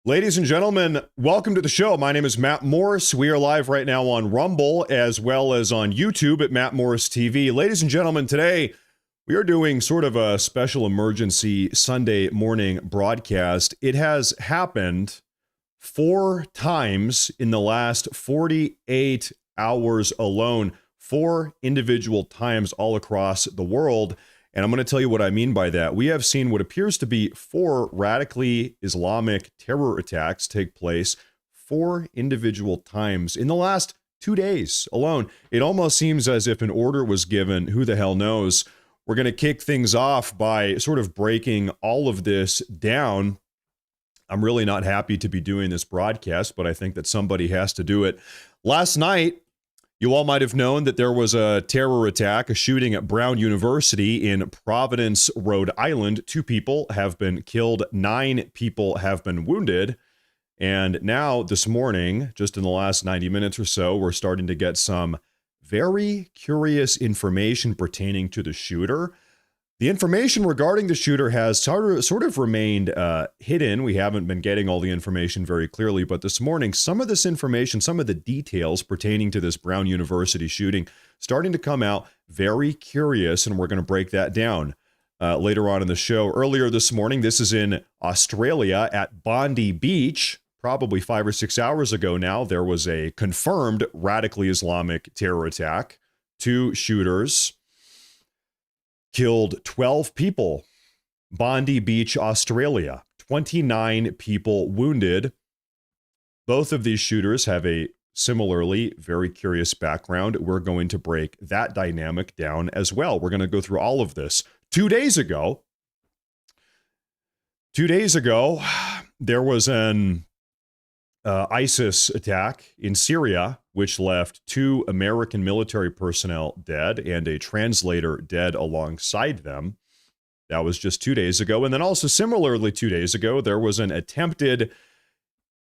Ladies and gentlemen, welcome to the show. My name is Matt Morris. We are live right now on Rumble as well as on YouTube at Matt Morris TV. Ladies and gentlemen, today we are doing sort of a special emergency Sunday morning broadcast. It has happened 4 times in the last 48 hours alone, 4 individual times all across the world. And I'm going to tell you what I mean by that. We have seen what appears to be 4 radically Islamic terror attacks take place 4 individual times in the last 2 days alone. It almost seems as if an order was given. Who the hell knows? We're going to kick things off by sort of breaking all of this down. I'm really not happy to be doing this broadcast, but I think that somebody has to do it. Last night, you all might have known that there was a terror attack, a shooting at Brown University in Providence, Rhode Island. 2 people have been killed, 9 people have been wounded. And now this morning, just in the last 90 minutes or so, we're starting to get some very curious information pertaining to the shooter. The information regarding the shooter has sort of remained hidden. We haven't been getting all the information very clearly, but this morning, some of this information, some of the details pertaining to this Brown University shooting starting to come out. Very curious, and we're going to break that down later on in the show. Earlier this morning, this is in Australia at Bondi Beach, probably 5 or 6 hours ago now, there was a confirmed radically Islamic terror attack. 2 shooters killed 12 people. Bondi Beach, Australia. 29 people wounded. Both of these shooters have a similarly very curious background. We're going to break that dynamic down as well. We're going to go through all of this. 2 days ago, there was an ISIS attack in Syria, which left 2 American military personnel dead and a translator dead alongside them. That was just 2 days ago. And then also similarly 2 days ago, there was an attempted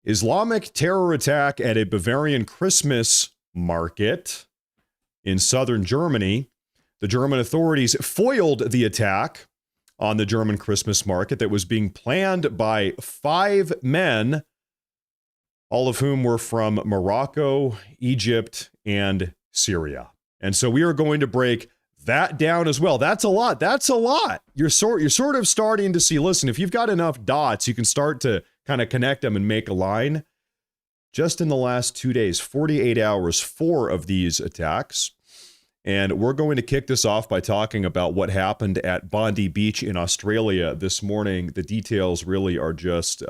Islamic terror attack at a Bavarian Christmas market in southern Germany. The German authorities foiled the attack on the German Christmas market that was being planned by 5 men, all of whom were from Morocco, Egypt, and Syria. And so we are going to break that down as well. That's a lot. That's a lot. You're sort of starting to see, listen, if you've got enough dots, you can start to kind of connect them and make a line. Just in the last 2 days, 48 hours, 4 of these attacks. And we're going to kick this off by talking about what happened at Bondi Beach in Australia this morning. The details really are just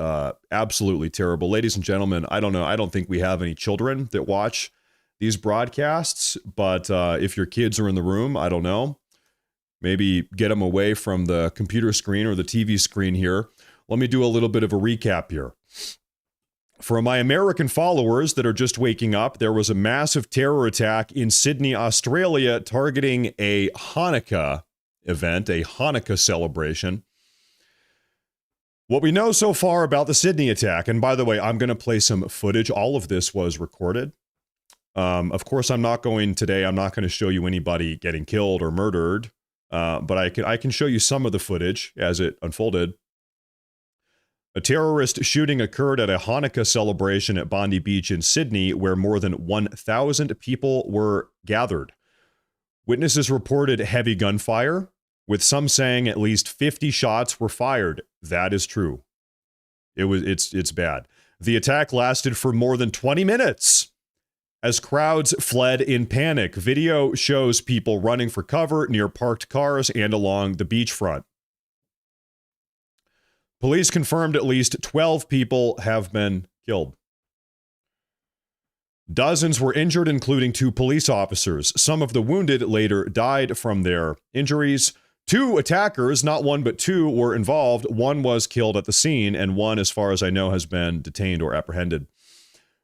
absolutely terrible. Ladies and gentlemen, I don't know. I don't think we have any children that watch these broadcasts, but if your kids are in the room, I don't know. Maybe get them away from the computer screen or the TV screen here. Let me do a little bit of a recap here. For my American followers that are just waking up, there was a massive terror attack in Sydney, Australia, targeting a Hanukkah event, a Hanukkah celebration. What we know so far about the Sydney attack, and by the way, I'm going to play some footage. All of this was recorded. Of course, I'm not going to show you anybody getting killed or murdered, but I can show you some of the footage as it unfolded. A terrorist shooting occurred at a Hanukkah celebration at Bondi Beach in Sydney, where more than 1,000 people were gathered. Witnesses reported heavy gunfire, with some saying at least 50 shots were fired. That is true. It's bad. The attack lasted for more than 20 minutes as crowds fled in panic. Video shows people running for cover near parked cars and along the beachfront. Police confirmed at least 12 people have been killed. Dozens were injured, including 2 police officers. Some of the wounded later died from their injuries. 2 attackers, not 1 but 2, were involved. 1 was killed at the scene, and 1, as far as I know, has been detained or apprehended.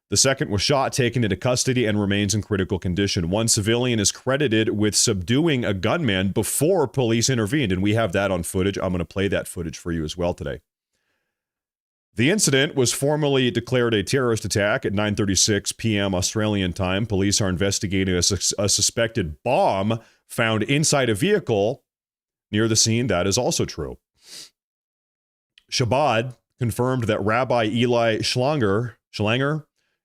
The second was shot, taken into custody, and remains in critical condition. 1 civilian is credited with subduing a gunman before police intervened, and we have that on footage. I'm going to play that footage for you as well today. The incident was formally declared a terrorist attack at 9:36 p.m. Australian time. Police are investigating a suspected bomb found inside a vehicle near the scene. That is also true. Shabbat confirmed that Rabbi Eli Schlanger,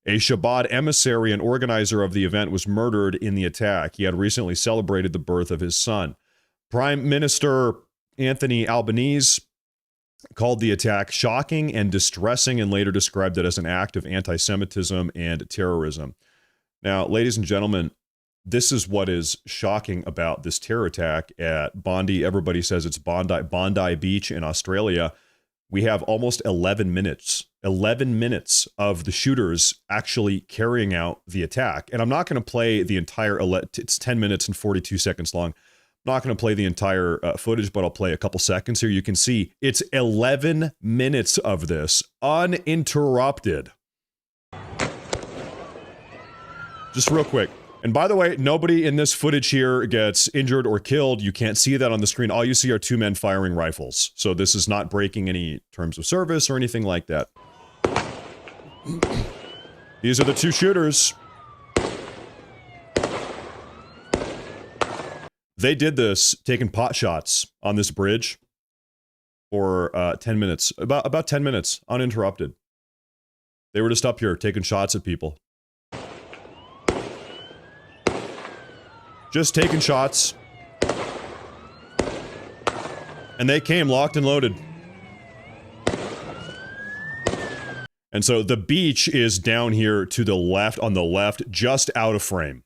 a Shabbat emissary and organizer of the event, was murdered in the attack. He had recently celebrated the birth of his son. Prime Minister Anthony Albanese called the attack shocking and distressing and later described it as an act of anti-Semitism and terrorism. Now, ladies and gentlemen, this is what is shocking about this terror attack at Bondi. Everybody says it's Bondi Beach in Australia. We have almost 11 minutes of the shooters actually carrying out the attack. And I'm not going to play the entire, it's 10 minutes and 42 seconds long. I'm not going to play the entire footage, but I'll play a couple seconds here. You can see it's 11 minutes of this uninterrupted. Just real quick. And by the way, nobody in this footage here gets injured or killed. You can't see that on the screen. All you see are two men firing rifles. So this is not breaking any terms of service or anything like that. These are the two shooters. They did this, taking pot shots on this bridge for 10 minutes, about 10 minutes, uninterrupted. They were just up here taking shots at people. Just taking shots. And they came locked and loaded. And so the beach is down here to the left, on the left, just out of frame.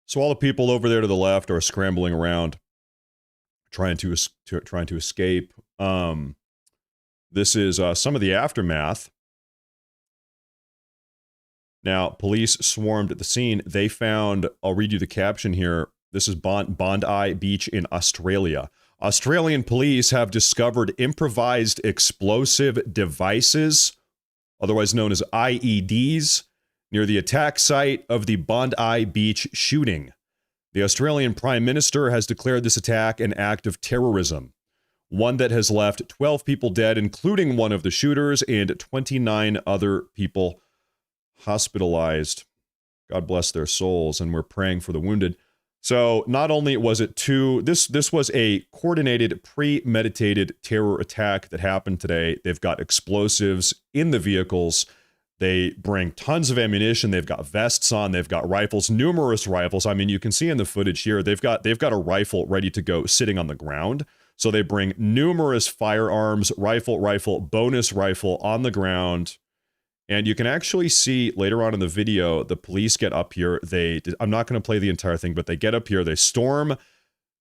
So all the people over there to the left are scrambling around, trying to escape. This is some of the aftermath. Now, police swarmed at the scene. They found, I'll read you the caption here. This is Bondi Beach in Australia. Australian police have discovered improvised explosive devices, otherwise known as IEDs, near the attack site of the Bondi Beach shooting. The Australian Prime Minister has declared this attack an act of terrorism, one that has left 12 people dead, including one of the shooters, and 29 other people hospitalized. God bless their souls, and we're praying for the wounded. So not only was it this was a coordinated, premeditated terror attack that happened today. They've got explosives in the vehicles. They bring tons of ammunition. They've got vests on. They've got rifles, numerous rifles. I mean, you can see in the footage here, they've got a rifle ready to go sitting on the ground. So they bring numerous firearms, rifle, bonus rifle on the ground. And you can actually see later on in the video, the police get up here. I'm not going to play the entire thing, but they get up here, they storm,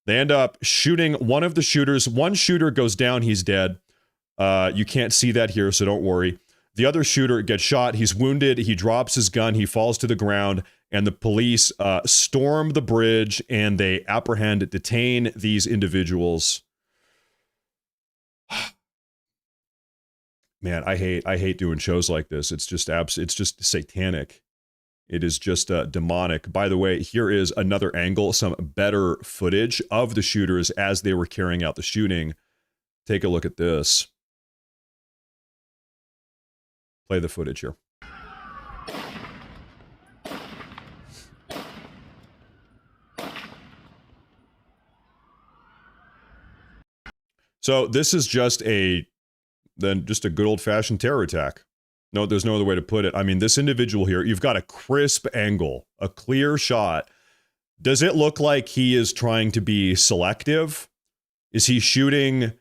they end up shooting one of the shooters. One shooter goes down, he's dead. You can't see that here, so don't worry. The other shooter gets shot, he's wounded, he drops his gun, he falls to the ground, and the police storm the bridge, and they detain these individuals. Man, I hate doing shows like this. It's just satanic. It is just demonic. By the way, here is another angle, some better footage of the shooters as they were carrying out the shooting. Take a look at this. Play the footage here. So this is just a good old-fashioned terror attack. No, there's no other way to put it. I mean, this individual here, you've got a crisp angle, a clear shot. Does it look like he is trying to be selective? Is he shooting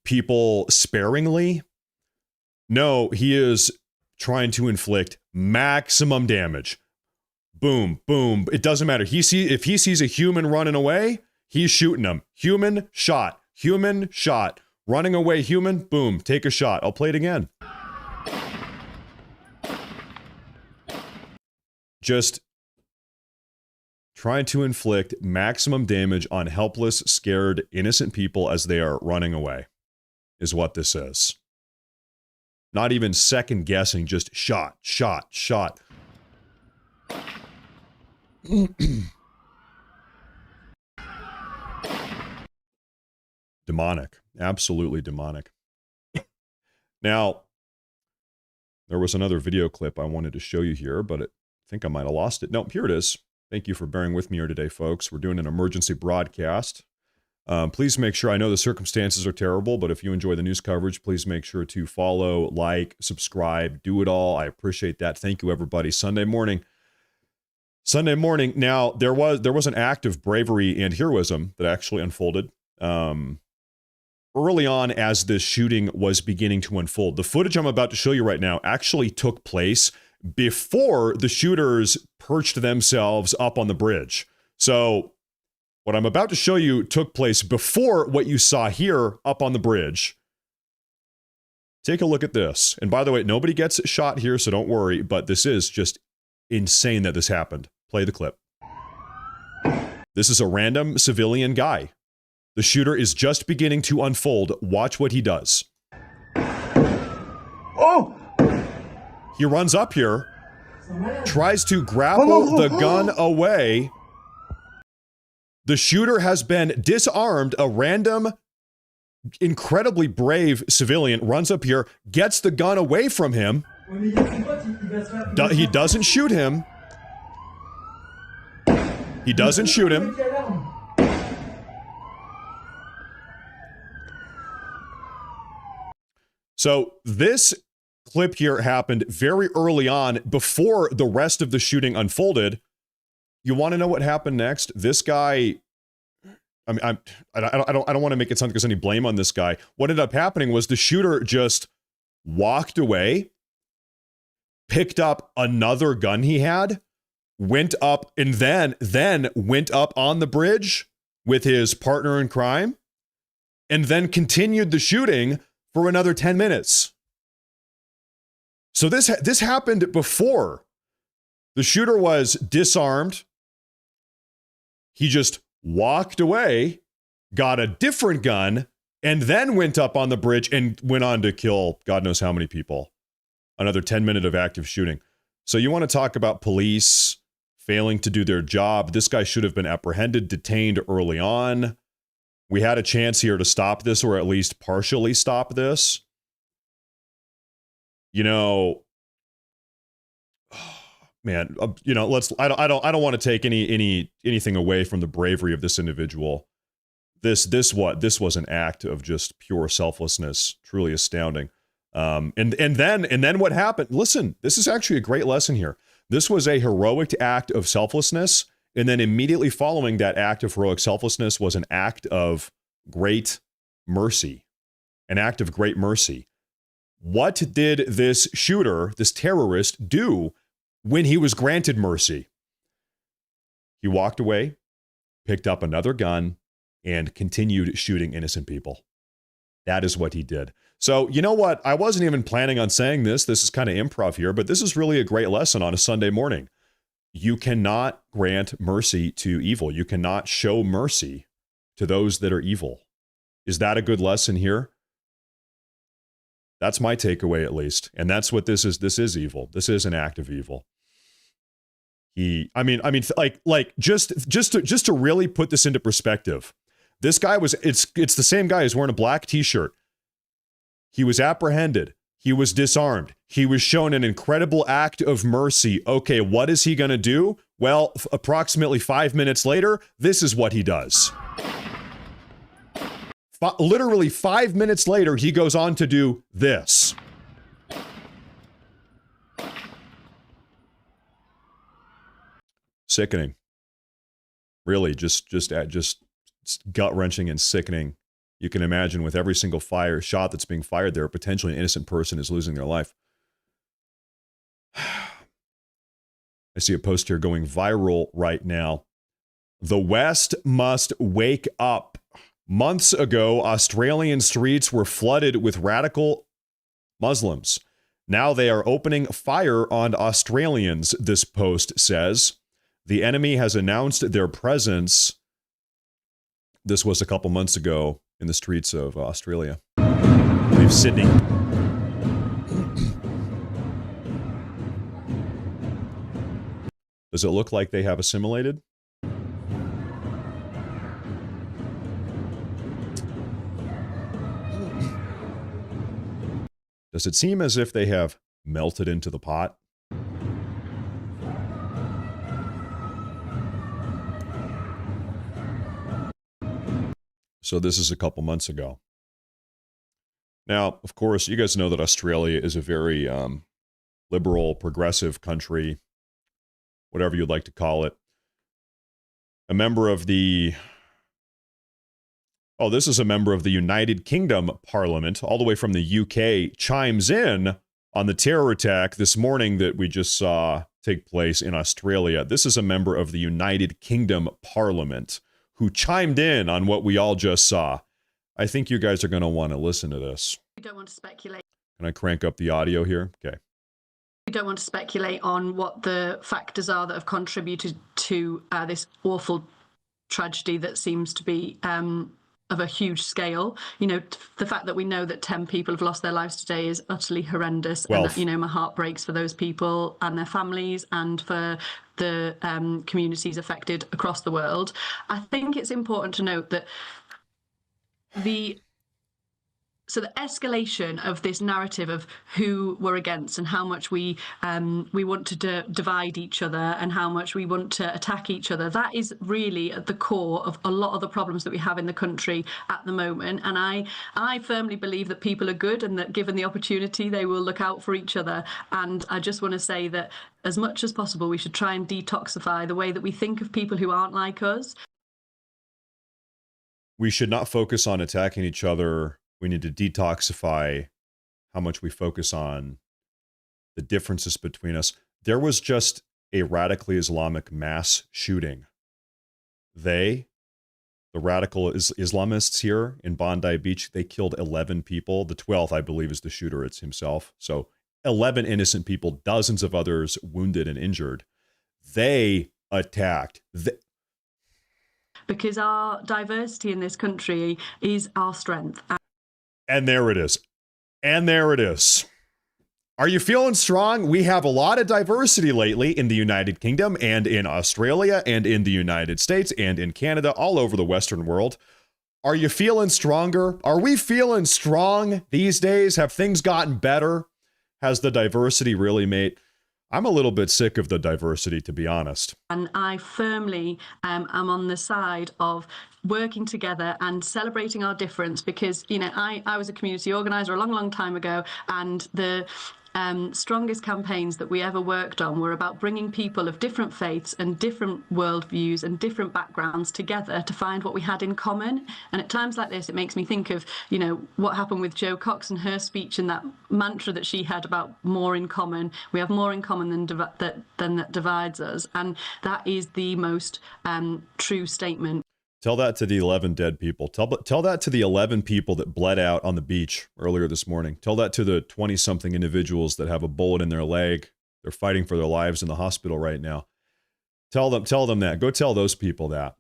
people sparingly? No, he is trying to inflict maximum damage. Boom, boom. It doesn't matter. If he sees a human running away, he's shooting him. Human shot. Human shot. Running away human, boom, take a shot. I'll play it again. Just trying to inflict maximum damage on helpless, scared, innocent people as they are running away is what this is. Not even second guessing, just shot, shot, shot. Demonic. Absolutely demonic. Now, there was another video clip I wanted to show you here, but I think I might have lost it. No, here it is. Thank you for bearing with me here today, folks. We're doing an emergency broadcast. Please make sure, I know the circumstances are terrible, but if you enjoy the news coverage, please make sure to follow, like, subscribe, do it all. I appreciate that. Thank you, everybody. Sunday morning. Now, there was an act of bravery and heroism that actually unfolded early on as this shooting was beginning to unfold. The footage I'm about to show you right now actually took place before the shooters perched themselves up on the bridge. So what I'm about to show you took place before what you saw here up on the bridge. Take a look at this. And by the way, nobody gets shot here, so don't worry, but this is just insane that this happened. Play the clip. This is a random civilian guy. The shooter is just beginning to unfold. Watch what he does. Oh! He runs up here, tries to grapple the gun away. The shooter has been disarmed. A random, incredibly brave civilian runs up here, gets the gun away from him. He doesn't shoot him. He doesn't shoot him. So this clip here happened very early on before the rest of the shooting unfolded. You want to know what happened next? This guy, I mean, I don't want to make it sound like there's any blame on this guy. What ended up happening was the shooter just walked away, picked up another gun he had, went up, and then went up on the bridge with his partner in crime, and then continued the shooting for another 10 minutes. So this happened before the shooter was disarmed. He just walked away, got a different gun, and then went up on the bridge and went on to kill God knows how many people. Another 10 minutes of active shooting. So you want to talk about police failing to do their job. This guy should have been apprehended, detained early on. We had a chance here to stop this, or at least partially stop this. You know, man, you know, I don't want to take anything away from the bravery of this individual. This was an act of just pure selflessness, truly astounding. And then what happened? Listen, this is actually a great lesson here. This was a heroic act of selflessness, and then immediately following that act of heroic selflessness was an act of great mercy. An act of great mercy. What did this shooter, this terrorist, do when he was granted mercy? He walked away, picked up another gun, and continued shooting innocent people. That is what he did. So, you know what? I wasn't even planning on saying this. This is kind of improv here, but this is really a great lesson on a Sunday morning. You cannot grant mercy to evil. You cannot show mercy to those that are evil. Is that a good lesson here? That's my takeaway, at least. And that's what this is. This is evil. This is an act of evil. Just to really put this into perspective, this guy it's the same guy who's wearing a black t-shirt. He was apprehended. He was disarmed. He was shown an incredible act of mercy. Okay, what is he going to do? Well, approximately 5 minutes later, this is what he does. Literally 5 minutes later, he goes on to do this. Sickening. Really, just gut-wrenching and sickening. You can imagine with every single shot that's being fired there, potentially an innocent person is losing their life. I see a post here going viral right now. The West must wake up. Months ago, Australian streets were flooded with radical Muslims. Now they are opening fire on Australians, this post says. The enemy has announced their presence. This was a couple months ago in the streets of Australia. I believe Sydney. Does it look like they have assimilated? Does it seem as if they have melted into the pot? So this is a couple months ago. Now, of course, you guys know that Australia is a very liberal, progressive country, whatever you'd like to call it. A member of the... Oh, this is a member of the United Kingdom Parliament, all the way from the UK, chimes in on the terror attack this morning that we just saw take place in Australia. This is a member of the United Kingdom Parliament who chimed in on what we all just saw. I think you guys are going to want to listen to this. We don't want to speculate. Can I crank up the audio here? Okay. We don't want to speculate on what the factors are that have contributed to this awful tragedy that seems to be of a huge scale. You know, the fact that we know that 10 people have lost their lives today is utterly horrendous. And that, you know, my heart breaks for those people and their families and for the communities affected across the world. I think it's important to note that the escalation of this narrative of who we're against and how much we want to divide each other and how much we want to attack each other, that is really at the core of a lot of the problems that we have in the country at the moment. And I firmly believe that people are good and that given the opportunity, they will look out for each other. And I just want to say that as much as possible, we should try and detoxify the way that we think of people who aren't like us. We should not focus on attacking each other. We need to detoxify how much we focus on the differences between us. There was just a radically Islamic mass shooting. The radical Islamists here in Bondi Beach, they killed 11 people. The 12th, I believe, is the shooter. It's himself. So 11 innocent people, dozens of others wounded and injured. They attacked. Because our diversity in this country is our strength. And there it is. And there it is. Are you feeling strong? We have a lot of diversity lately in the United Kingdom and in Australia and in the United States and in Canada, all over the Western world. Are you feeling stronger? Are we feeling strong these days? Have things gotten better? Has the diversity really made... I'm a little bit sick of the diversity, to be honest. And I firmly am on the side of working together and celebrating our difference because, you know, I was a community organizer a long, long time ago, and the strongest campaigns that we ever worked on were about bringing people of different faiths and different worldviews and different backgrounds together to find what we had in common. And at times like this, it makes me think of, you know, what happened with Jo Cox and her speech and that mantra that she had about more in common. We have more in common than that divides us. And that is the most true statement. Tell that to the 11 dead people. Tell that to the 11 people that bled out on the beach earlier this morning. Tell that to the 20-something individuals that have a bullet in their leg. They're fighting for their lives in the hospital right now. Tell them that. Go tell those people that.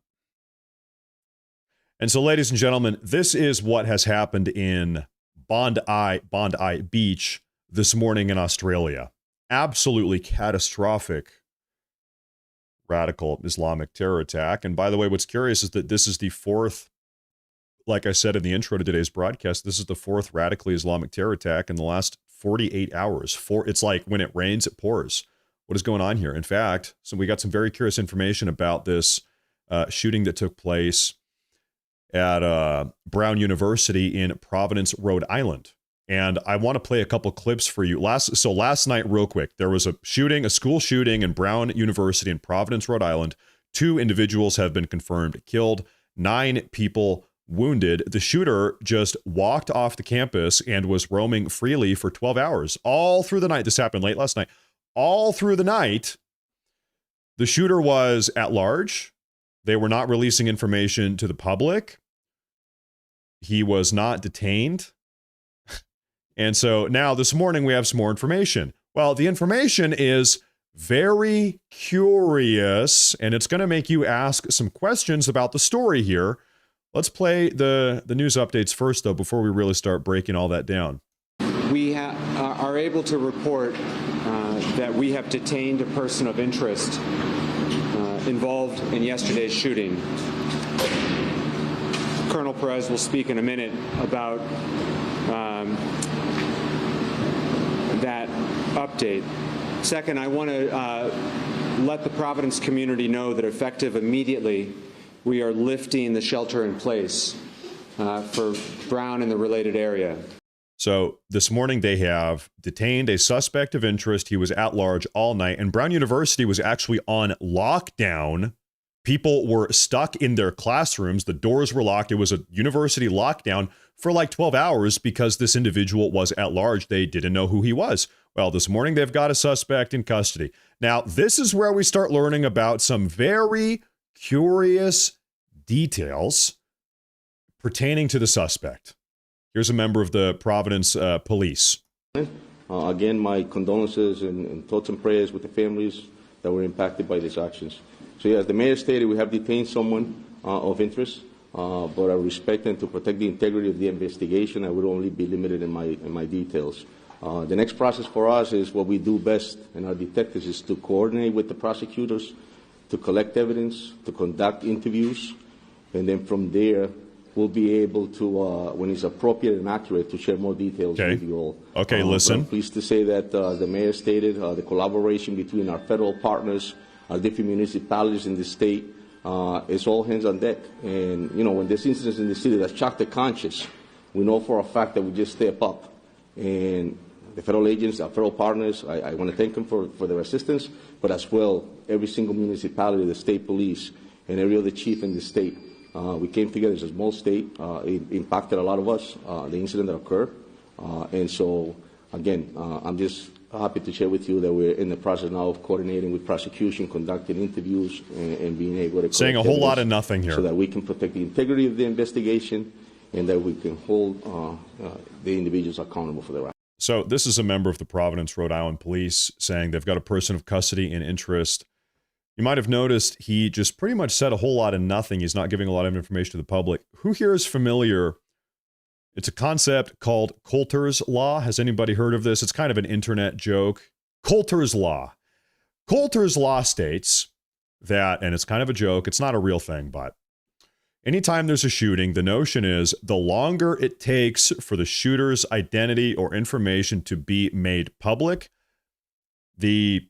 And so, ladies and gentlemen, this is what has happened in Bondi Beach this morning in Australia. Absolutely catastrophic radical Islamic terror attack. And by the way, what's curious is that this is the fourth, like I said in the intro to today's broadcast, this is the fourth radically Islamic terror attack in the last 48 hours. It's like when it rains, it pours. What is going on here? In fact, so we got some very curious information about this shooting that took place at Brown University in Providence, Rhode Island. And I want to play a couple clips for you. Last night, real quick, there was a school shooting in Brown University in Providence, Rhode Island. 2 individuals have been confirmed killed, 9 people wounded. The shooter just walked off the campus and was roaming freely for 12 hours, all through the night. This happened late last night. All through the night, the shooter was at large. They were not releasing information to the public. He was not detained. And so now this morning we have some more information. Well, the information is very curious, and it's going to make you ask some questions about the story here. Let's play the news updates first, though, before we really start breaking all that down. We are able to report that we have detained a person of interest involved in yesterday's shooting. Colonel Perez will speak in a minute about that update. Second, I want to let the Providence community know that effective immediately, we are lifting the shelter in place for Brown in the related area. So this morning they have detained a suspect of interest. He was at large all night, and Brown University was actually on lockdown. People were stuck in their classrooms. The doors were locked. It was a university lockdown for like 12 hours because this individual was at large. They didn't know who he was. Well, this morning they've got a suspect in custody. Now, this is where we start learning about some very curious details pertaining to the suspect. Here's a member of the Providence police. Again, my condolences and thoughts and prayers with the families that were impacted by these actions. So, as the mayor stated, we have detained someone of interest, but I respect and to protect the integrity of the investigation, I would only be limited in my details. The next process for us is what we do best, and our detectives is to coordinate with the prosecutors, to collect evidence, to conduct interviews, and then from there, we'll be able to, when it's appropriate and accurate, to share more details with you all. Okay, listen. I'm pleased to say that the mayor stated the collaboration between our federal partners, our different municipalities in the state, is all hands on deck. And, you know, when there's incidents in the city that shock the conscience, we know for a fact that we just step up. And the federal agents, our federal partners, I want to thank them for their assistance, but as well, every single municipality, the state police, and every other chief in the state. We came together as a small state. It impacted a lot of us, the incident that occurred. And so, again, I'm just happy to share with you that we're in the process now of coordinating with prosecution, conducting interviews, and being able to saying a whole lot of nothing here, so that we can protect the integrity of the investigation and that we can hold the individuals accountable for their actions. So this is a member of the Providence, Rhode Island police saying they've got a person of custody in interest. You might have noticed he just pretty much said a whole lot of nothing. He's not giving a lot of information to the public. Who here is familiar? It's a concept called Coulter's Law. Has anybody heard of this? It's kind of an internet joke. Coulter's Law. Coulter's Law states that, and it's kind of a joke, it's not a real thing, but anytime there's a shooting, the notion is the longer it takes for the shooter's identity or information to be made public, the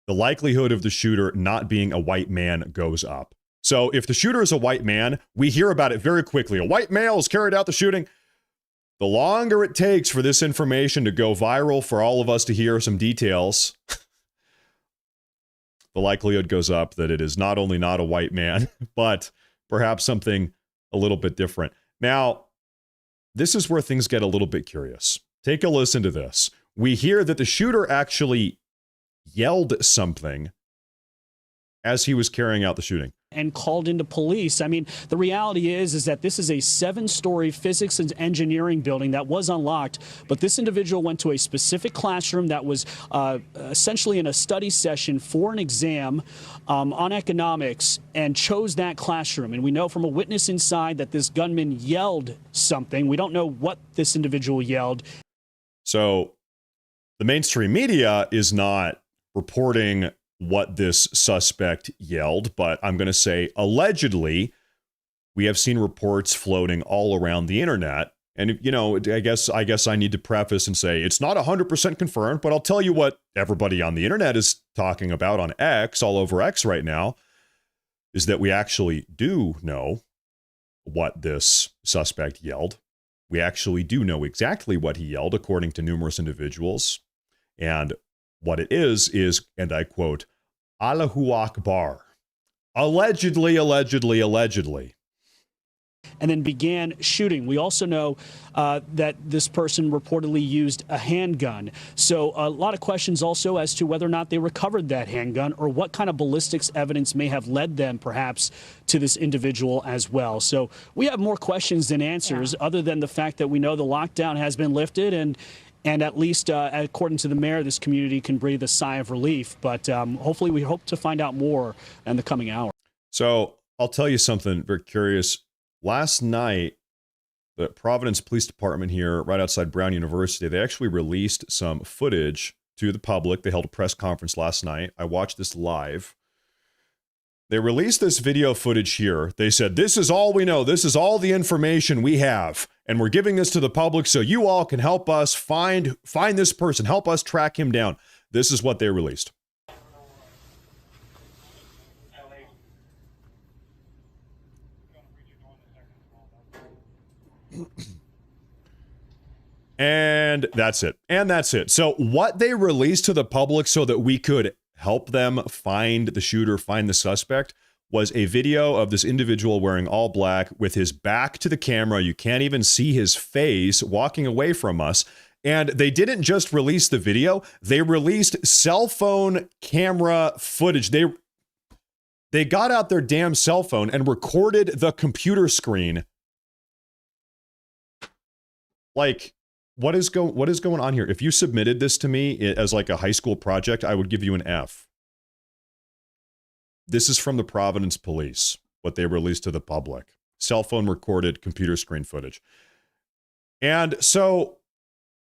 likelihood of the shooter not being a white man goes up. So if the shooter is a white man, we hear about it very quickly. A white male has carried out the shooting. The longer it takes for this information to go viral, for all of us to hear some details, the likelihood goes up that it is not only not a white man, but perhaps something a little bit different. Now, this is where things get a little bit curious. Take a listen to this. We hear that the shooter actually yelled something as he was carrying out the shooting. And called into police. I mean, the reality is that this is a 7-story physics and engineering building that was unlocked, but this individual went to a specific classroom that was essentially in a study session for an exam on economics and chose that classroom. And we know from a witness inside that this gunman yelled something. We don't know what this individual yelled. So the mainstream media is not reporting what this suspect yelled, but I'm going to say allegedly. We have seen reports floating all around the internet. And, you know, I guess I need to preface and say it's not 100% confirmed, but I'll tell you what everybody on the internet is talking about on X, all over X right now, is that we actually do know what this suspect yelled. We actually do know exactly what he yelled, according to numerous individuals. And what it is, and I quote, Allahu Akbar. Allegedly. And then began shooting. We also know that this person reportedly used a handgun. So a lot of questions also as to whether or not they recovered that handgun or what kind of ballistics evidence may have led them perhaps to this individual as well. So we have more questions than answers, other than the fact that we know the lockdown has been lifted and at least, according to the mayor, this community can breathe a sigh of relief. But hopefully we hope to find out more in the coming hour. So I'll tell you something very curious. Last night, the Providence Police Department here, right outside Brown University, they actually released some footage to the public. They held a press conference last night. I watched this live. They released this video footage here. They said, this is all we know. This is all the information we have. And we're giving this to the public so you all can help us find this person, help us track him down. This is what they released. And that's it. And that's it. So what they released to the public so that we could help them find the shooter, find the suspect, was a video of this individual wearing all black with his back to the camera. You can't even see his face, walking away from us. And they didn't just release the video, they released cell phone camera footage. They got out their damn cell phone and recorded the computer screen. Like, what is going on here? If you submitted this to me as like a high school project, I would give you an F. This is from the Providence Police, what they released to the public. Cell phone recorded computer screen footage. And so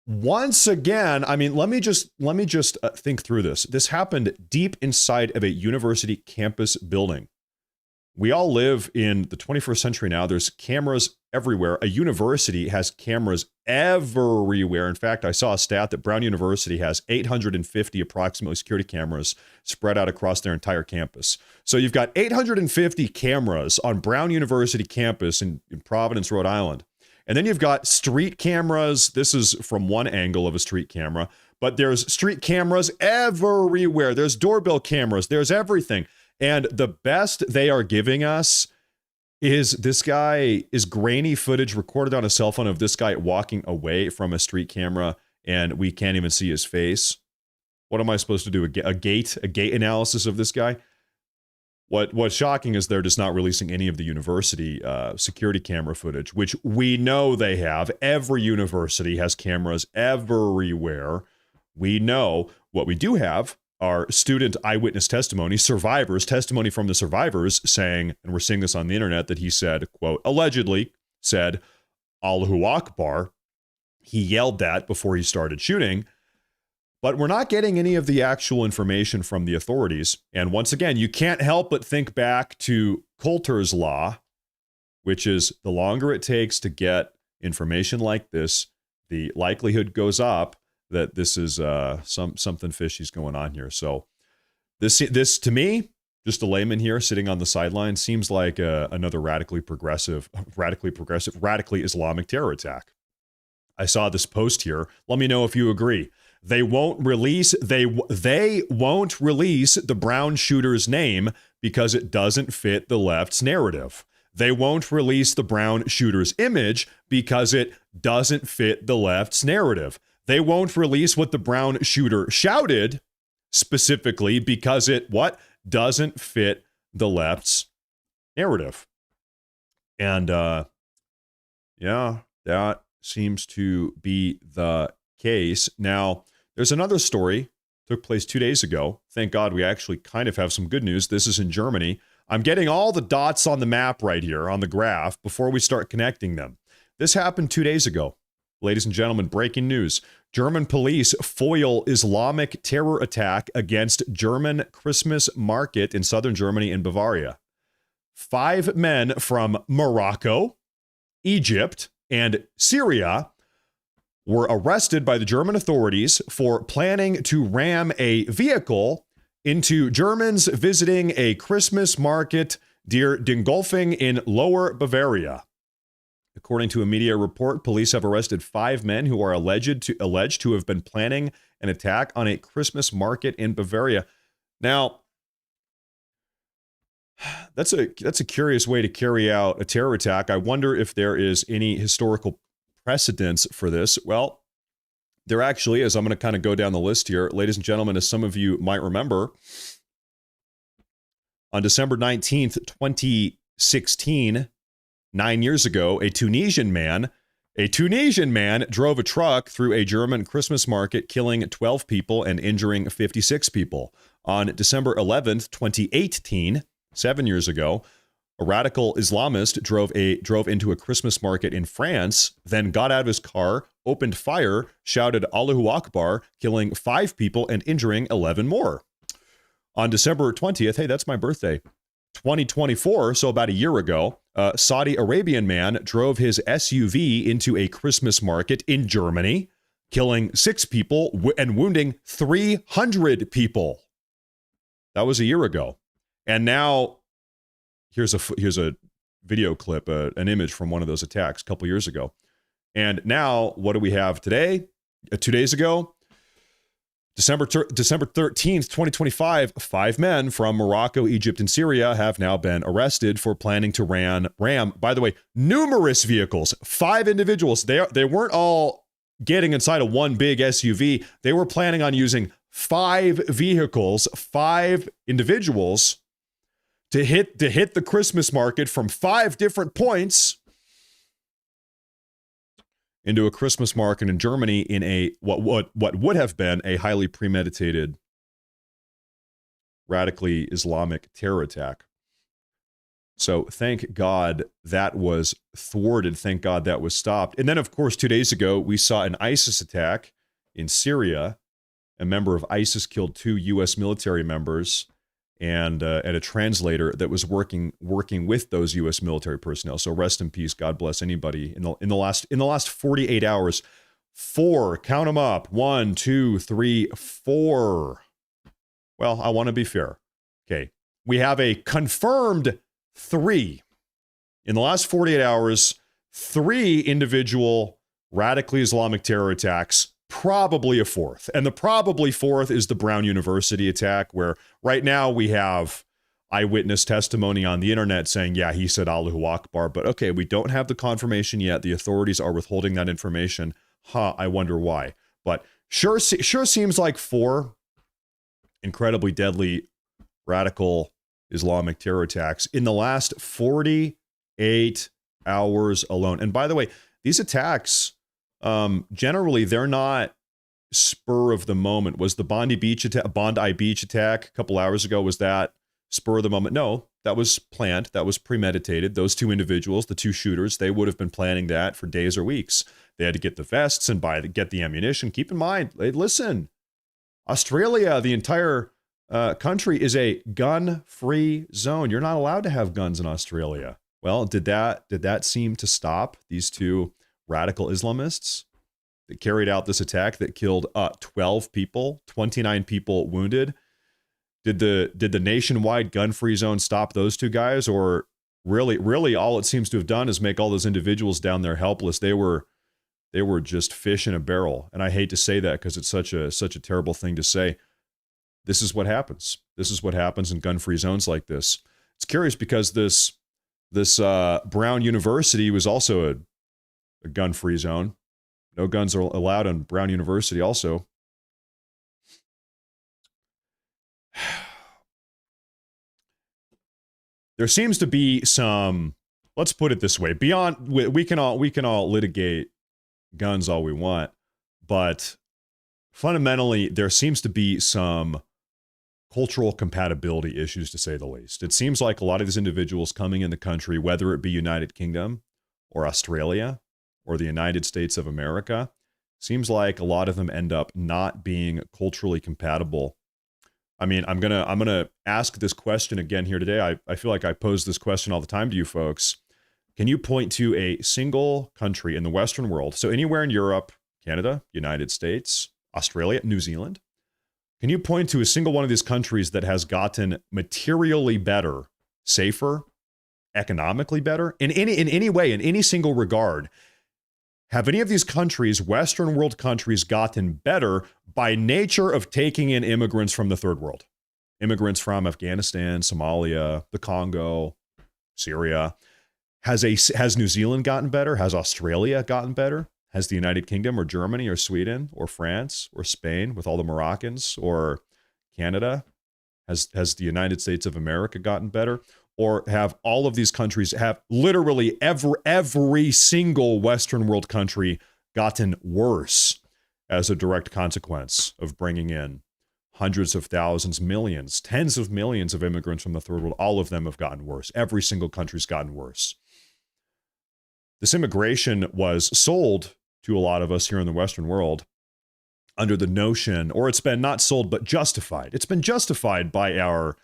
once again, I mean, let me just think through this. This happened deep inside of a university campus building. We all live in the 21st century now. There's cameras everywhere. A university has cameras everywhere. In fact, I saw a stat that Brown University has 850 approximately security cameras spread out across their entire campus. So you've got 850 cameras on Brown University campus in Providence, Rhode Island. And then you've got street cameras. This is from one angle of a street camera, but there's street cameras everywhere. There's doorbell cameras. There's everything. And the best they are giving us is grainy footage recorded on a cell phone of this guy walking away from a street camera, and we can't even see his face. What am I supposed to do? A gate analysis of this guy? What's shocking is they're just not releasing any of the university security camera footage, which we know they have. Every university has cameras everywhere. We know. What we do have are student eyewitness testimony, survivors, testimony from the survivors saying, and we're seeing this on the internet, that he said, quote, allegedly said, Allahu Akbar. He yelled that before he started shooting. But we're not getting any of the actual information from the authorities. And once again, you can't help but think back to Coulter's law, which is the longer it takes to get information like this, the likelihood goes up that this is something fishy's going on here. So this to me, just a layman here sitting on the sideline, seems like another radically Islamic terror attack. I saw this post here. Let me know if you agree. They won't release the Brown shooter's name because it doesn't fit the left's narrative. They won't release the Brown shooter's image because it doesn't fit the left's narrative. They won't release what the Brown shooter shouted specifically because it doesn't fit the left's narrative. And yeah, that seems to be the case. Now, there's another story took place 2 days ago. Thank God we actually kind of have some good news. This is in Germany. I'm getting all the dots on the map right here on the graph before we start connecting them. This happened 2 days ago. Ladies and gentlemen, breaking news. German police foil Islamic terror attack against German Christmas market in southern Germany and Bavaria. 5 men from Morocco, Egypt, and Syria were arrested by the German authorities for planning to ram a vehicle into Germans visiting a Christmas market near Dingolfing in Lower Bavaria. According to a media report, police have arrested 5 men who are alleged to have been planning an attack on a Christmas market in Bavaria. Now, that's a curious way to carry out a terror attack. I wonder if there is any historical precedence for this. Well, there actually is. I'm going to kind of go down the list here. Ladies and gentlemen, as some of you might remember, on December 19th, 2016, 9 years ago, a Tunisian man drove a truck through a German Christmas market, killing 12 people and injuring 56 people. On December 11th, 2018, 7 years ago, a radical Islamist drove into a Christmas market in France, then got out of his car, opened fire, shouted Allahu Akbar, killing 5 people and injuring 11 more. On December 20th, hey, that's my birthday, 2024, so about a year ago, a Saudi Arabian man drove his SUV into a Christmas market in Germany, killing 6 people and wounding 300 people. That was a year ago. And now, here's a video clip, an image from one of those attacks a couple years ago. And now, what do we have today? 2 days ago, December 13th, 2025, 5 men from Morocco, Egypt, and Syria have now been arrested for planning to ram, by the way, numerous vehicles. 5 individuals. They weren't all getting inside of one big SUV. They were planning on using 5 vehicles, 5 individuals to hit the Christmas market from 5 different points into a Christmas market in Germany in a what would have been a highly premeditated, radically Islamic terror attack. So thank God that was thwarted. Thank God that was stopped. And then, of course, 2 days ago, we saw an ISIS attack in Syria. A member of ISIS killed 2 U.S. military members and a translator that was working with those U.S. military personnel. So rest in peace. God bless anybody in the last 48 hours. 4, count them up. 1, 2, 3, 4. Well, I want to be fair. Okay, we have a confirmed 3 in the last 48 hours. 3 individual radically Islamic terror attacks. Probably a 4th. And the probably 4th is the Brown University attack, where right now we have eyewitness testimony on the internet saying, yeah, he said Allahu Akbar. But okay, we don't have the confirmation yet. The authorities are withholding that information. I wonder why. But sure seems like 4 incredibly deadly radical Islamic terror attacks in the last 48 hours alone. And by the way, these attacks, generally, they're not spur of the moment. Was the Bondi Beach attack a couple hours ago, was that spur of the moment? No, that was planned. That was premeditated. Those 2 individuals, the 2 shooters, they would have been planning that for days or weeks. They had to get the vests and get the ammunition. Keep in mind, listen, Australia, the entire country is a gun-free zone. You're not allowed to have guns in Australia. Well, did that seem to stop these 2 radical Islamists that carried out this attack that killed 12 people, 29 people wounded? Did the nationwide gun-free zone stop those 2 guys? Or really all it seems to have done is make all those individuals down there helpless. They were just fish in a barrel. And I hate to say that because it's such a terrible thing to say. This is what happens. This is what happens in gun-free zones like this. It's curious because this Brown University was also a gun-free zone. No guns are allowed on Brown University also. There seems to be some, let's put it this way, beyond, we can all litigate guns all we want, but fundamentally there seems to be some cultural compatibility issues, to say the least. It seems like a lot of these individuals coming in the country, whether it be United Kingdom or Australia or the United States of America, seems like a lot of them end up not being culturally compatible. I mean, I'm gonna ask this question again here today. I feel like I pose this question all the time to you folks. Can you point to a single country in the Western world, so anywhere in Europe, Canada, United States, Australia, New Zealand, can you point to a single one of these countries that has gotten materially better, safer, economically better, in any way, in any single regard? Have any of these countries, Western world countries, gotten better by nature of taking in immigrants from the third world? Immigrants from Afghanistan, Somalia, the Congo, Syria. Has New Zealand gotten better? Has Australia gotten better? Has the United Kingdom or Germany or Sweden or France or Spain with all the Moroccans or Canada? Has the United States of America gotten better? Or have all of these countries, have literally every single Western world country gotten worse as a direct consequence of bringing in hundreds of thousands, millions, tens of millions of immigrants from the third world? All of them have gotten worse. Every single country's gotten worse. This immigration was sold to a lot of us here in the Western world under the notion, or it's been not sold, but justified. It's been justified by our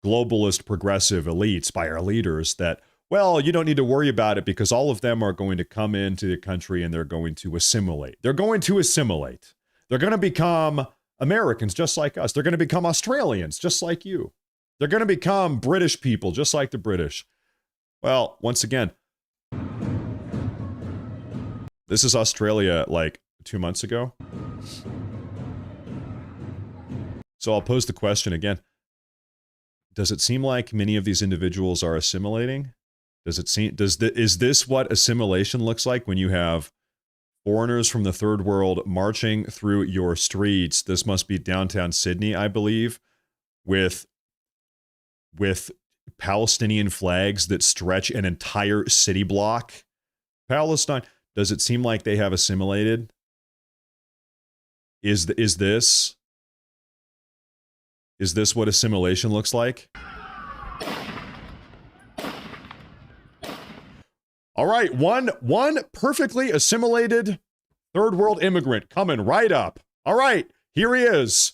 globalist progressive elites, by our leaders, that, well, you don't need to worry about it because all of them are going to come into the country and they're going to assimilate. They're going to assimilate. They're going to become Americans just like us. They're going to become Australians just like you. They're going to become British people just like the British. Well, once again, This is Australia like 2 months ago. So I'll pose the question again. Does it seem like many of these individuals are assimilating? Is this what assimilation looks like when you have foreigners from the third world marching through your streets? This must be downtown Sydney, I believe, with Palestinian flags that stretch an entire city block. Palestine. Does it seem like they have assimilated? Is this what assimilation looks like? All right, one perfectly assimilated third world immigrant coming right up. All right, here he is.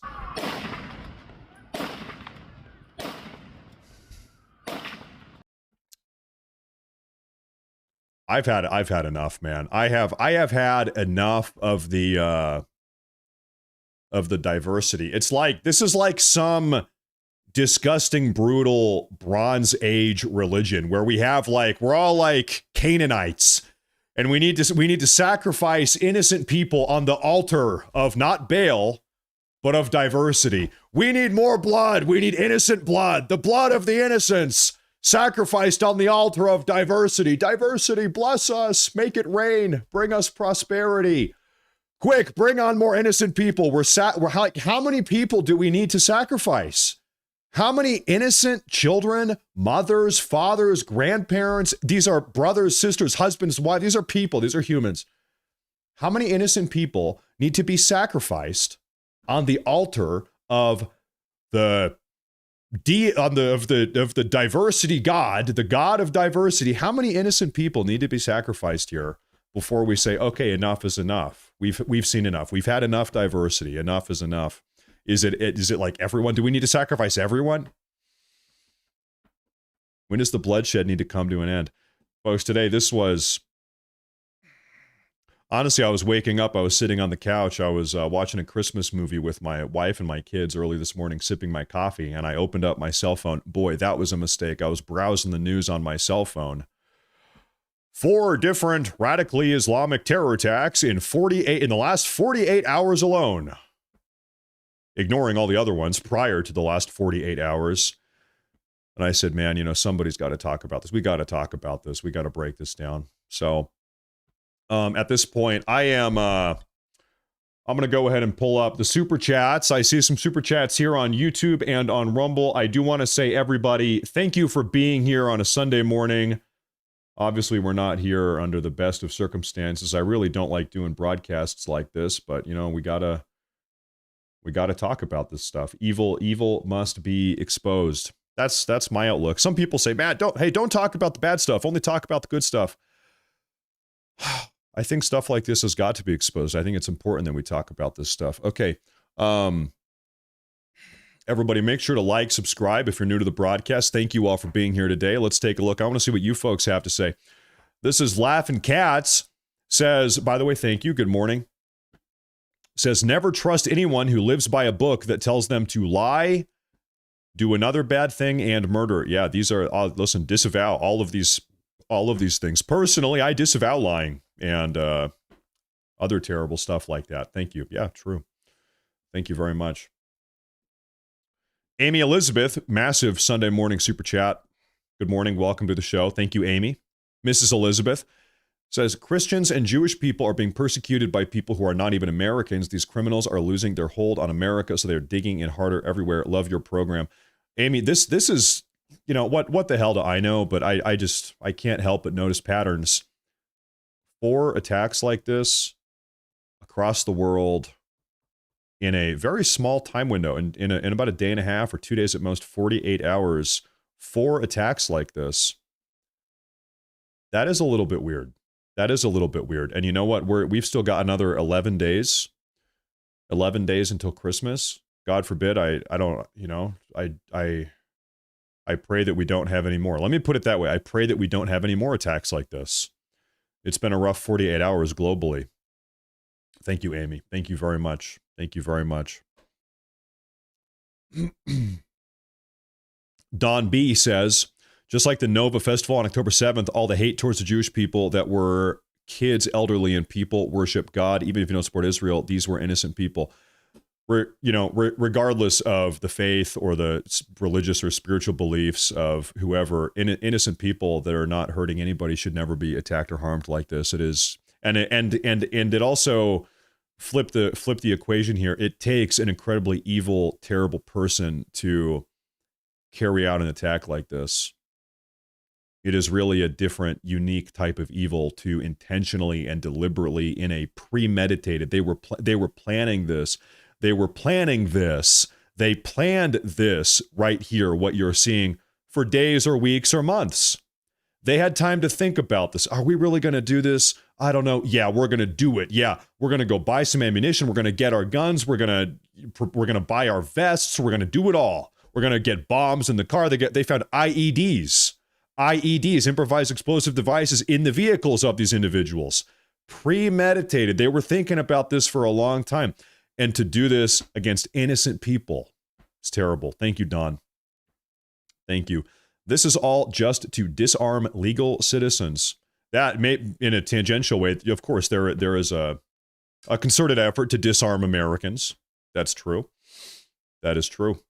I've had enough, man. I have had enough of the diversity. It's like this is like some disgusting, brutal Bronze Age religion where we have like we're all like Canaanites, and we need to sacrifice innocent people on the altar of not Baal, but of diversity. We need more blood. We need innocent blood. The blood of the innocents sacrificed on the altar of diversity. Diversity, bless us. Make it rain. Bring us prosperity. Quick, bring on more innocent people. How many people do we need to sacrifice? How many innocent children, mothers, fathers, grandparents? These are brothers, sisters, husbands, wives. These are people. These are humans. How many innocent people need to be sacrificed on the altar of the diversity God, the God of diversity? How many innocent people need to be sacrificed here before we say, okay, enough is enough? We've seen enough. We've had enough diversity. Enough is enough. Is it like everyone? Do we need to sacrifice everyone? When does the bloodshed need to come to an end? Folks, today, this was... Honestly, I was waking up. I was sitting on the couch. I was watching a Christmas movie with my wife and my kids early this morning, sipping my coffee, and I opened up my cell phone. Boy, that was a mistake. I was browsing the news on my cell phone. 4 different radically Islamic terror attacks in the last 48 hours alone. Ignoring all the other ones prior to the last 48 hours. And I said, man, somebody's got to talk about this. We got to talk about this. We got to break this down. So at this point, I'm going to go ahead and pull up the super chats. I see some super chats here on YouTube and on Rumble. I do want to say, everybody, thank you for being here on a Sunday morning. Obviously, we're not here under the best of circumstances. I really don't like doing broadcasts like this, but, we got to talk about this stuff. Evil must be exposed. That's my outlook. Some people say, Matt, don't talk about the bad stuff. Only talk about the good stuff. I think stuff like this has got to be exposed. I think it's important that we talk about this stuff. Okay. Everybody, make sure to like, subscribe if you're new to the broadcast. Thank you all for being here today. Let's take a look. I want to see what you folks have to say. This is Laughing Cats. Says, by the way, thank you. Good morning. Says, never trust anyone who lives by a book that tells them to lie, do another bad thing, and murder. Yeah, these are, listen, disavow all of these things. Personally, I disavow lying and other terrible stuff like that. Thank you. Yeah, true. Thank you very much. Amy Elizabeth, massive Sunday morning super chat. Good morning. Welcome to the show. Thank you, Amy. Mrs. Elizabeth says, Christians and Jewish people are being persecuted by people who are not even Americans. These criminals are losing their hold on America, so they're digging in harder everywhere. Love your program. Amy, this is, what the hell do I know? But I can't help but notice patterns. 4 attacks like this across the world in a very small time window, in about a day and a half or 2 days at most, 48 hours, 4 attacks like this. That is a little bit weird. That is a little bit weird. And you know what? We've still got another 11 days. 11 days until Christmas. God forbid, I pray that we don't have any more. Let me put it that way. I pray that we don't have any more attacks like this. It's been a rough 48 hours globally. Thank you, Amy. Thank you very much. Thank you very much. Don B says, just like the Nova Festival on October 7th, all the hate towards the Jewish people that were kids, elderly, and people worship God. Even if you don't support Israel, these were innocent people. Regardless of the faith or the religious or spiritual beliefs of whoever, innocent people that are not hurting anybody should never be attacked or harmed like this. It is, and it also flip the equation here. It takes an incredibly evil, terrible person to carry out an attack like this. It is really a different, unique type of evil to intentionally and deliberately in a premeditated. They were planning this. They were planning this. They planned this right here, what you're seeing, for days or weeks or months. They had time to think about this. Are we really going to do this? I don't know. Yeah, we're going to do it. Yeah, we're going to go buy some ammunition. We're going to get our guns. We're going to buy our vests. We're going to do it all. We're going to get bombs in the car. They found IEDs, improvised explosive devices, in the vehicles of these individuals. Premeditated. They were thinking about this for a long time. And to do this against innocent people, it's terrible. Thank you, Don. Thank you. This is all just to disarm legal citizens. That may, in a tangential way, of course, there is a concerted effort to disarm Americans. That's true. That is true.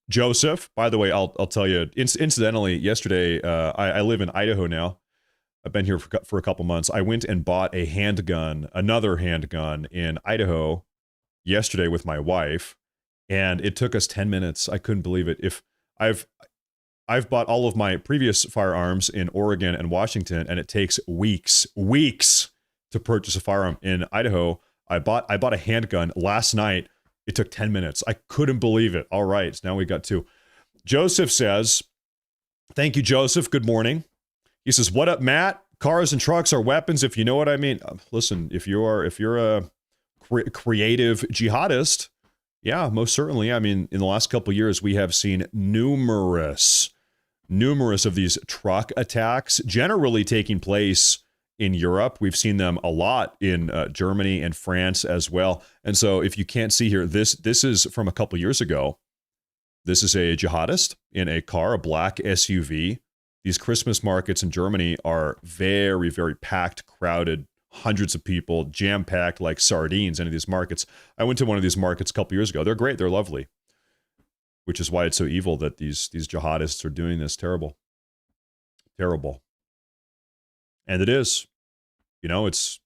Joseph, by the way, I'll tell you, incidentally, yesterday, I live in Idaho now. I've been here for a couple months. I went and bought another handgun in Idaho yesterday with my wife, and it took us 10 minutes. I couldn't believe it. If I've bought all of my previous firearms in Oregon and Washington, and it takes weeks to purchase a firearm. In Idaho, I bought a handgun last night. It took 10 minutes. I couldn't believe it. All right, so now we got two. Joseph says, thank you, Joseph. Good morning. He says, what up, Matt? Cars and trucks are weapons, if you know what I mean. Listen, if you're a creative jihadist, yeah, most certainly. I mean, in the last couple of years, we have seen numerous of these truck attacks generally taking place in Europe. We've seen them a lot in Germany and France as well. And so if you can't see here, this is from a couple of years ago. This is a jihadist in a car, a black SUV. These Christmas markets in Germany are very, very packed, crowded, hundreds of people, jam-packed like sardines into these markets. I went to one of these markets a couple years ago. They're great. They're lovely. Which is why it's so evil that these jihadists are doing this. Terrible. Terrible. And it is. You know, it's...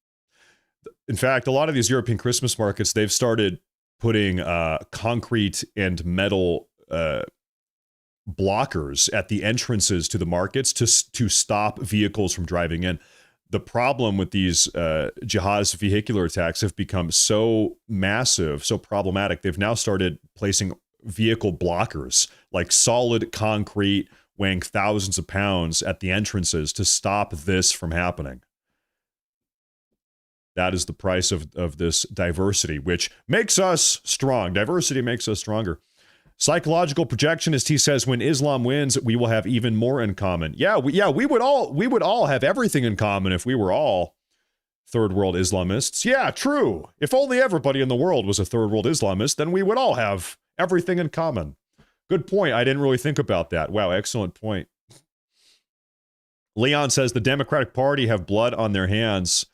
In fact, a lot of these European Christmas markets, they've started putting concrete and metal blockers at the entrances to the markets to stop vehicles from driving in. The problem with these jihadist vehicular attacks have become so massive, so problematic. They've now started placing vehicle blockers, like solid concrete weighing thousands of pounds at the entrances to stop this from happening. That is the price of this diversity, which makes us strong. Diversity makes us stronger. Psychological projectionist, he says, when Islam wins, we will have even more in common. We would all have everything in common if we were all third world Islamists. Yeah, true. If only everybody in the world was a third world Islamist, then we would all have everything in common. Good point. I didn't really think about that. Wow, excellent point. Leon says the Democratic Party have blood on their hands.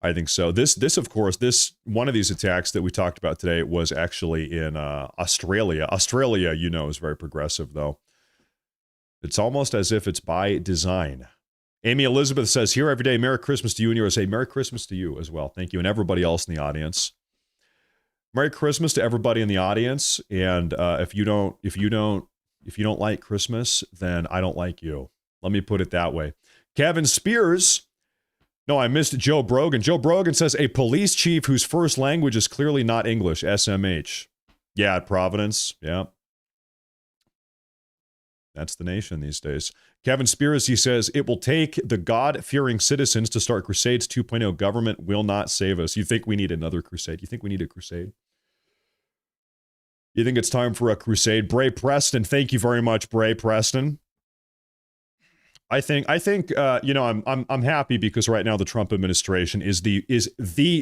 I think so. This, of course, one of these attacks that we talked about today was actually in Australia. Australia, you know, is very progressive, though. It's almost as if it's by design. Amy Elizabeth says, here every day, Merry Christmas to you and yours. Hey, Merry Christmas to you as well. Thank you. And everybody else in the audience. Merry Christmas to everybody in the audience. And if you don't like Christmas, then I don't like you. Let me put it that way. Kevin Spears. No, I missed Joe Brogan. Joe Brogan says a police chief whose first language is clearly not English. SMH. Yeah, at Providence. Yeah. That's the nation these days. Kevin Spears, he says, it will take the God-fearing citizens to start Crusades 2.0. Government will not save us. You think we need another crusade? You think we need a crusade? You think it's time for a crusade? Bray Preston, thank you very much, Bray Preston. I think you know, I'm happy because right now the Trump administration is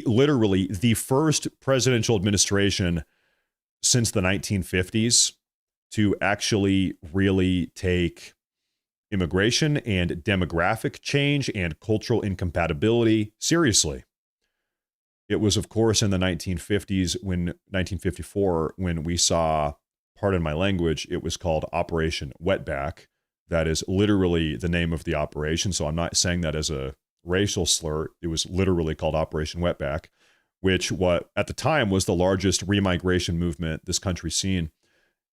literally the first presidential administration since the 1950s to actually really take immigration and demographic change and cultural incompatibility seriously. It was, of course, in the 1954, when we saw, pardon my language, it was called Operation Wetback. That is literally the name of the operation. So I'm not saying that as a racial slur. It was literally called Operation Wetback, which at the time was the largest remigration movement this country's seen.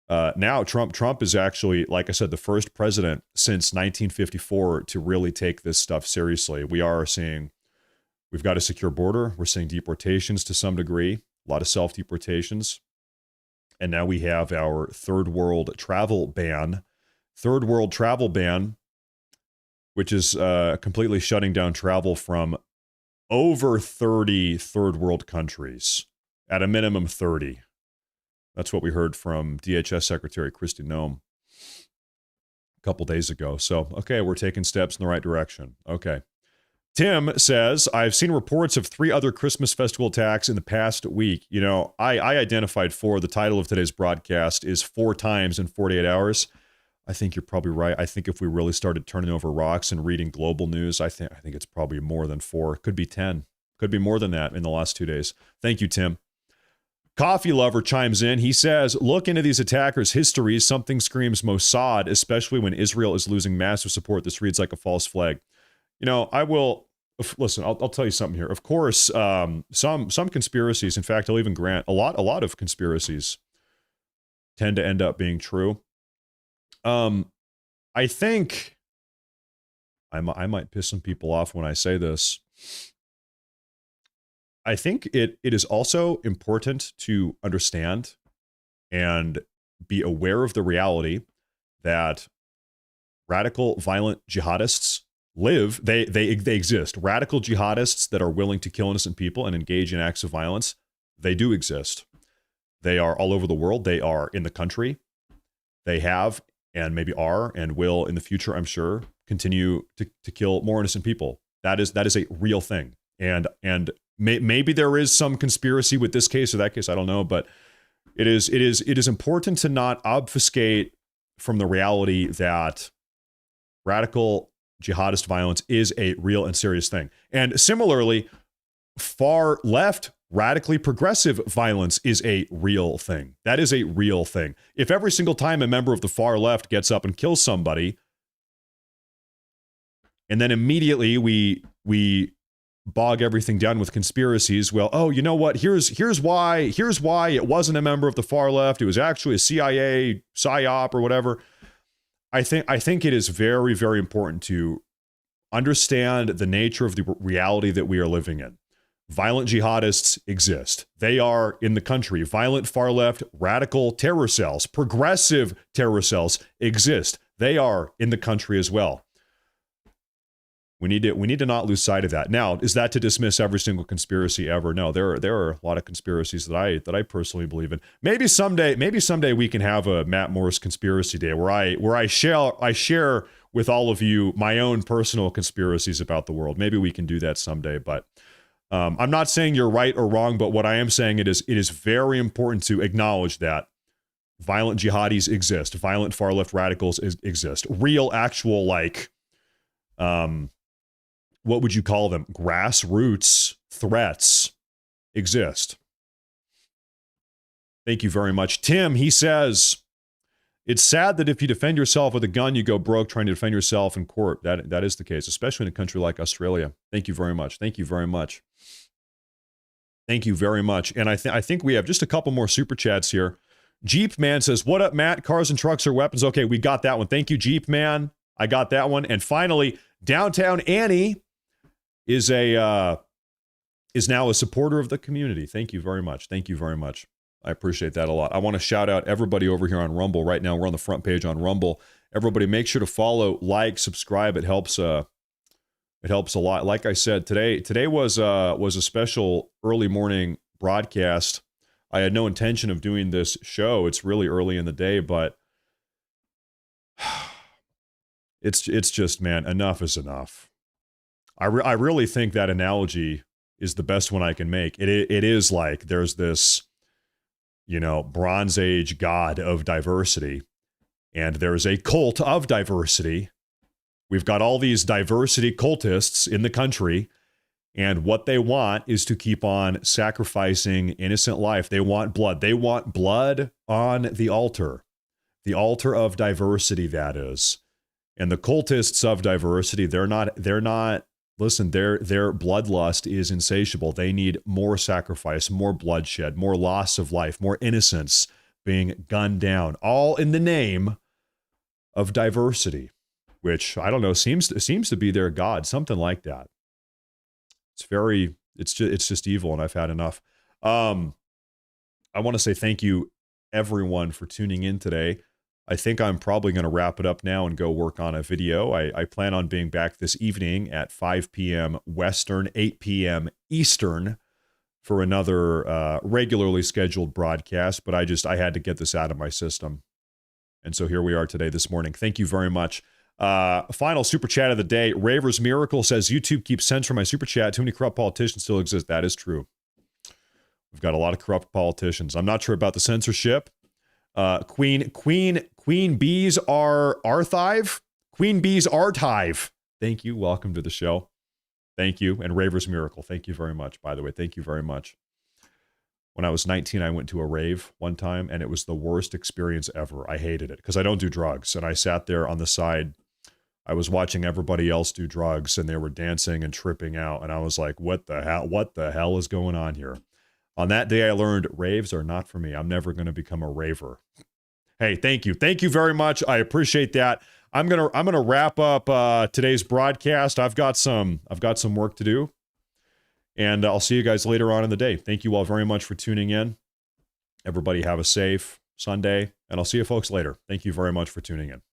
Now Trump is actually, like I said, the first president since 1954 to really take this stuff seriously. We've got a secure border. We're seeing deportations to some degree, a lot of self-deportations. And now we have our third world travel ban, which is completely shutting down travel from over 30 third world countries, at a minimum 30. That's what we heard from DHS Secretary Kristi Noem a couple days ago. So, okay, we're taking steps in the right direction. Okay. Tim says, I've seen reports of 3 other Christmas festival attacks in the past week. You know, I identified 4. The title of today's broadcast is 4 times in 48 hours. I think you're probably right. I think if we really started turning over rocks and reading global news, I think it's probably more than 4. Could be 10. Could be more than that in the last 2 days. Thank you, Tim. Coffee Lover chimes in. He says, look into these attackers' histories. Something screams Mossad, especially when Israel is losing massive support. This reads like a false flag. You know, I will listen. I'll tell you something here. Of course, some conspiracies. In fact, I'll even grant a lot of conspiracies tend to end up being true. I think I might piss some people off when I say this. I think it is also important to understand and be aware of the reality that radical, violent jihadists live. They exist. Radical jihadists that are willing to kill innocent people and engage in acts of violence, they do exist. They are all over the world. They are in the country. They have and maybe are and will in the future, I'm sure, continue to kill more innocent people. That is a real thing. And maybe there is some conspiracy with this case or that case. I don't know, but it is important to not obfuscate from the reality that radical jihadist violence is a real and serious thing. And similarly, far left, radically progressive violence is a real thing. That is a real thing. If every single time a member of the far left gets up and kills somebody, and then immediately we bog everything down with conspiracies. Well, oh, you know what? Here's why it wasn't a member of the far left. It was actually a CIA psyop or whatever. I think it is very, very important to understand the nature of the reality that we are living in. Violent jihadists exist. They are in the country. Violent far left radical terror cells, progressive terror cells exist. They are in the country as well. We need to not lose sight of that. Now, is that to dismiss every single conspiracy ever? No, there are a lot of conspiracies that I personally believe in. Maybe someday we can have a Matt Morris conspiracy day where I share with all of you my own personal conspiracies about the world. Maybe we can do that someday. But I'm not saying you're right or wrong. But what I am saying it is very important to acknowledge that violent jihadis exist. Violent far left radicals exist. Real, actual what would you call them? Grassroots threats exist. Thank you very much. Tim, he says, it's sad that if you defend yourself with a gun, you go broke trying to defend yourself in court. That is the case, especially in a country like Australia. Thank you very much. Thank you very much. Thank you very much. And I think we have just a couple more super chats here. Jeep Man says, what up, Matt? Cars and trucks are weapons. Okay, we got that one. Thank you, Jeep Man. I got that one. And finally, Downtown Annie is now a supporter of the community. Thank you very much. Thank you very much. I appreciate that a lot. I want to shout out everybody over here on Rumble. Right now, we're on the front page on Rumble. Everybody, make sure to follow, like, subscribe. It helps a lot. Like I said, today was a special early morning broadcast. I had no intention of doing this show. It's really early in the day, but it's just, man, enough is enough. I really think that analogy is the best one I can make. It is like there's this, Bronze Age god of diversity, and there's a cult of diversity, We've got all these diversity cultists in the country, and what they want is to keep on sacrificing innocent life. They want blood. They want blood on the altar of diversity, that is. And the cultists of diversity, they're not, listen, their bloodlust is insatiable. They need more sacrifice, more bloodshed, more loss of life, more innocence being gunned down, all in the name of diversity, which, I don't know, seems to be their god, something like that. It's just evil, and I've had enough. I want to say thank you, everyone, for tuning in today. I think I'm probably going to wrap it up now and go work on a video. I plan on being back this evening at 5 p.m. Western, 8 p.m. Eastern for another regularly scheduled broadcast, but I had to get this out of my system. And so here we are today, this morning. Thank you very much. Final super chat of the day. Raver's Miracle says, YouTube keeps censoring my super chat. Too many corrupt politicians still exist. That is true. We've got a lot of corrupt politicians. I'm not sure about the censorship. Queen Bees are Archive. Queen Bees Archive. Thank you. Welcome to the show. Thank you. And Raver's Miracle. Thank you very much, by the way. Thank you very much. When I was 19, I went to a rave one time, and it was the worst experience ever. I hated it because I don't do drugs. And I sat there on the side. I was watching everybody else do drugs, and they were dancing and tripping out. And I was like, what the hell? What the hell is going on here? On that day, I learned raves are not for me. I'm never going to become a raver. Hey, thank you. Thank you very much. I appreciate that. I'm gonna wrap up today's broadcast. I've got some work to do, and I'll see you guys later on in the day. Thank you all very much for tuning in. Everybody have a safe Sunday, and I'll see you folks later. Thank you very much for tuning in.